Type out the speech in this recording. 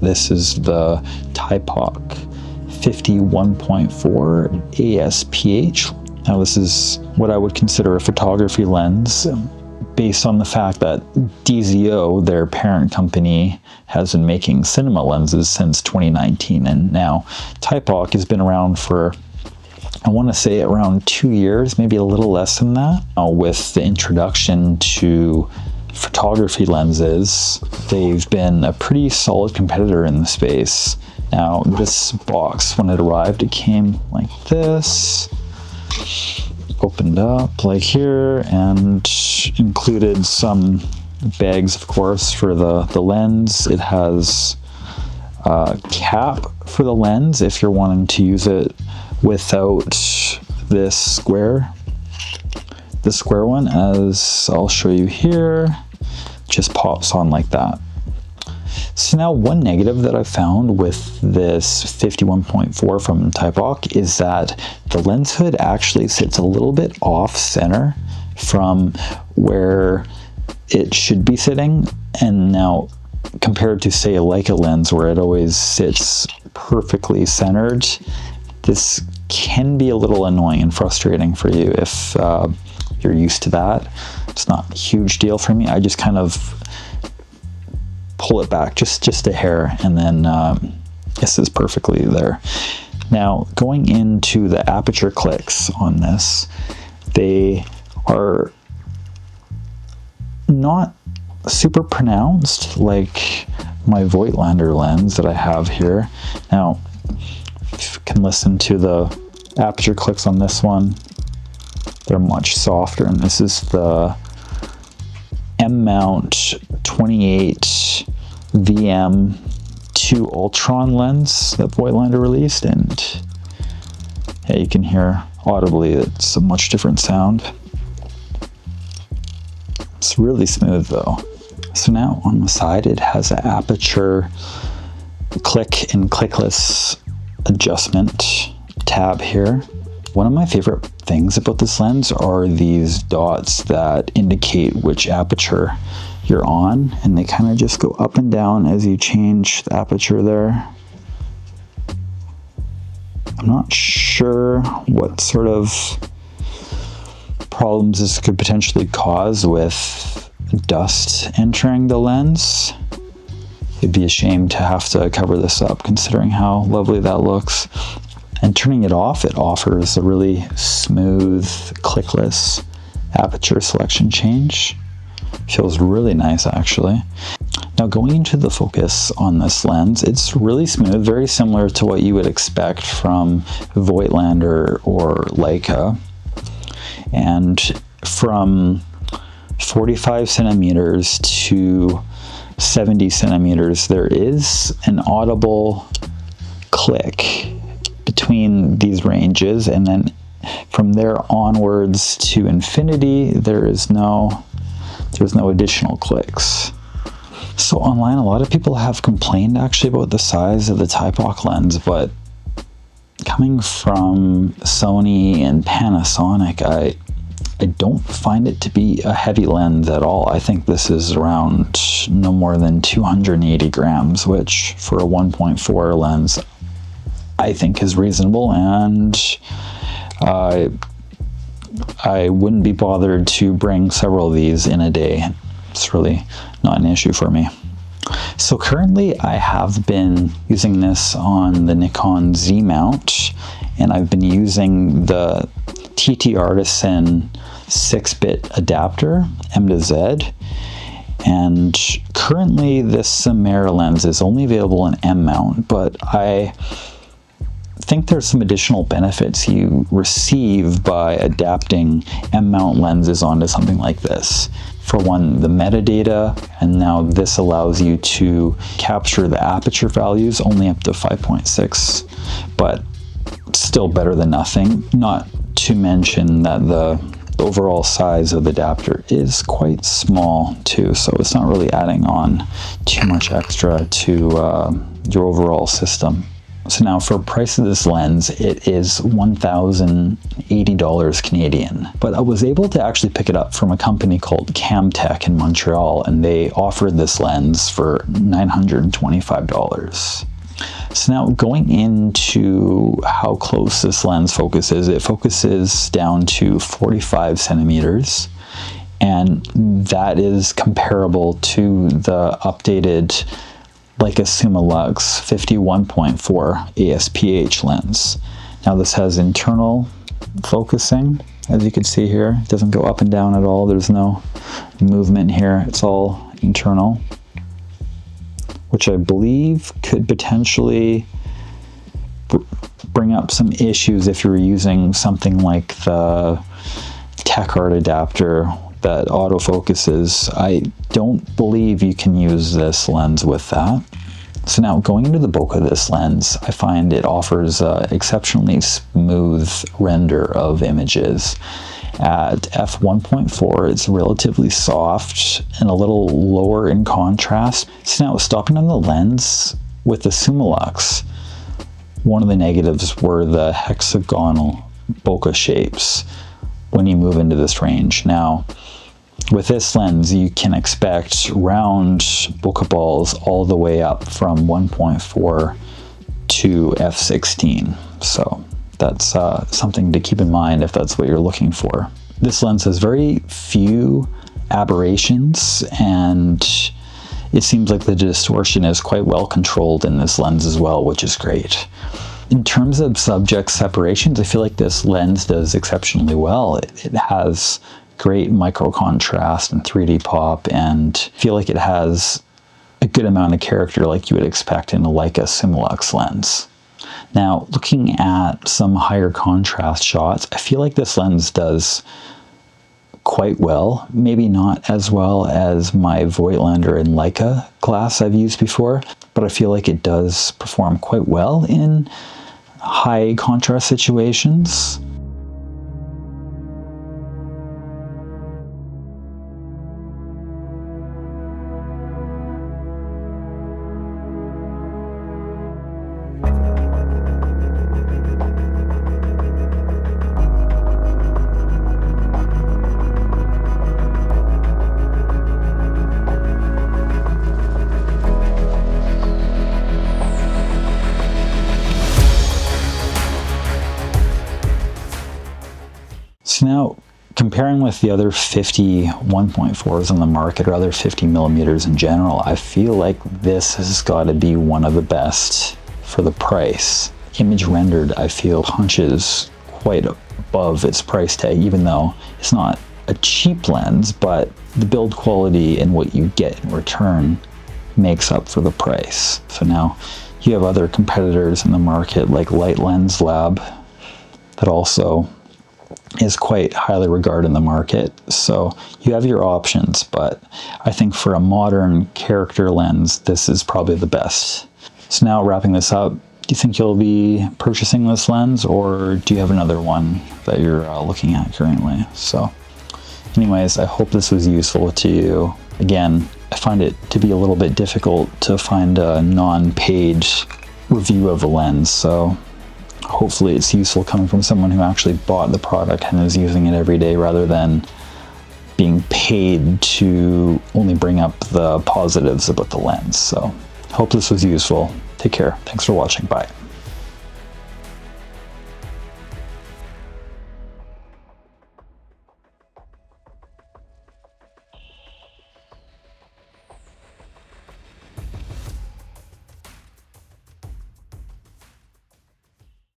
This is the Thypoch 51.4 ASPH. Now this is what I would consider a photography lens, based on the fact that DZO, their parent company, has been making cinema lenses since 2019, and now Thypoch has been around for, I want to say, around 2 years, maybe a little less than that. With the introduction to photography lenses, they've been a pretty solid competitor in the space. Now this box, when it arrived, it came like this, opened up like here, and included some bags, of course, for the lens. It has a cap for the lens if you're wanting to use it without this square one, as I'll show you here. Just pops on like that. So now one negative that I found with this 51.4 from Thypoch is that the lens hood actually sits a little bit off center from where it should be sitting. And now compared to, say, a Leica lens where it always sits perfectly centered, this can be a little annoying and frustrating for you if you're used to that. It's not a huge deal for me. I just kind of pull it back just a hair, and then this is perfectly there. Now going into the aperture clicks on this, they are not super pronounced like my Voigtlander lens that I have here. Now if you can listen to the aperture clicks on this one, they're much softer, and this is the M-mount 28 VM2 Ultron lens that Voigtlander released, and yeah, you can hear audibly it's a much different sound. It's really smooth though. So now on the side it has an aperture click and clickless adjustment tab here. One of my favorite things about this lens are these dots that indicate which aperture you're on, and they kind of just go up and down as you change the aperture there. I'm not sure what sort of problems this could potentially cause with dust entering the lens. It'd be a shame to have to cover this up considering how lovely that looks. And turning it off, it offers a really smooth, clickless aperture selection change. Feels really nice, actually. Now going into the focus on this lens, it's really smooth, very similar to what you would expect from Voigtlander or Leica. And from 45 centimeters to 70 centimeters, there is an audible click between these ranges, and then from there onwards to infinity, there's no additional clicks. So online, a lot of people have complained actually about the size of the Thypoch lens, but coming from Sony and Panasonic, I don't find it to be a heavy lens at all. I think this is around no more than 280 grams, which for a 1.4 lens, I think is reasonable, and I wouldn't be bothered to bring several of these in a day. It's really not an issue for me. So currently I have been using this on the Nikon Z mount, and I've been using the TTArtisan 6-bit adapter, M to Z, and currently this Simera lens is only available in M mount, but I think there's some additional benefits you receive by adapting M-mount lenses onto something like this. For one, the metadata, and now this allows you to capture the aperture values only up to 5.6, but still better than nothing. Not to mention that the overall size of the adapter is quite small too, so it's not really adding on too much extra to your overall system. So now for price of this lens, it is $1,080 Canadian. But I was able to actually pick it up from a company called Camtec in Montreal, and they offered this lens for $925. So now going into how close this lens focuses, it focuses down to 45 centimeters. And that is comparable to the updated Leica Summilux 51.4 ASPH lens. Now this has internal focusing, as you can see here. It doesn't go up and down at all. There's no movement here. It's all internal, which I believe could potentially bring up some issues if you're using something like the TTArtisan adapter that autofocuses. I don't believe you can use this lens with that. So now going into the bokeh of this lens, I find it offers an exceptionally smooth render of images. At f1.4, it's relatively soft and a little lower in contrast. So now stopping on the lens with the Summilux, one of the negatives were the hexagonal bokeh shapes when you move into this range. Now, with this lens, you can expect round bokeh balls all the way up from 1.4 to f16. So that's something to keep in mind if that's what you're looking for. This lens has very few aberrations, and it seems like the distortion is quite well controlled in this lens as well, which is great. In terms of subject separations, I feel like this lens does exceptionally well. It has great micro contrast and 3D pop, and I feel like it has a good amount of character like you would expect in a Leica Summilux lens. Now, looking at some higher contrast shots, I feel like this lens does quite well. Maybe not as well as my Voigtlander and Leica glass I've used before, but I feel like it does perform quite well in high contrast situations. So now, comparing with the other 50 1.4s on the market, or other 50 millimeters in general, I feel like this has got to be one of the best for the price. Image rendered, I feel, punches quite above its price tag, even though it's not a cheap lens, but the build quality and what you get in return makes up for the price. So now you have other competitors in the market like Light Lens Lab that also is quite highly regarded in the market. So you have your options, but I think for a modern character lens, this is probably the best. So now wrapping this up, do you think you'll be purchasing this lens, or do you have another one that you're looking at currently? So anyways, I hope this was useful to you. Again, I find it to be a little bit difficult to find a non-paid review of a lens, so hopefully it's useful coming from someone who actually bought the product and is using it every day, rather than being paid to only bring up the positives about the lens. So hope this was useful. Take care. Thanks for watching. Bye.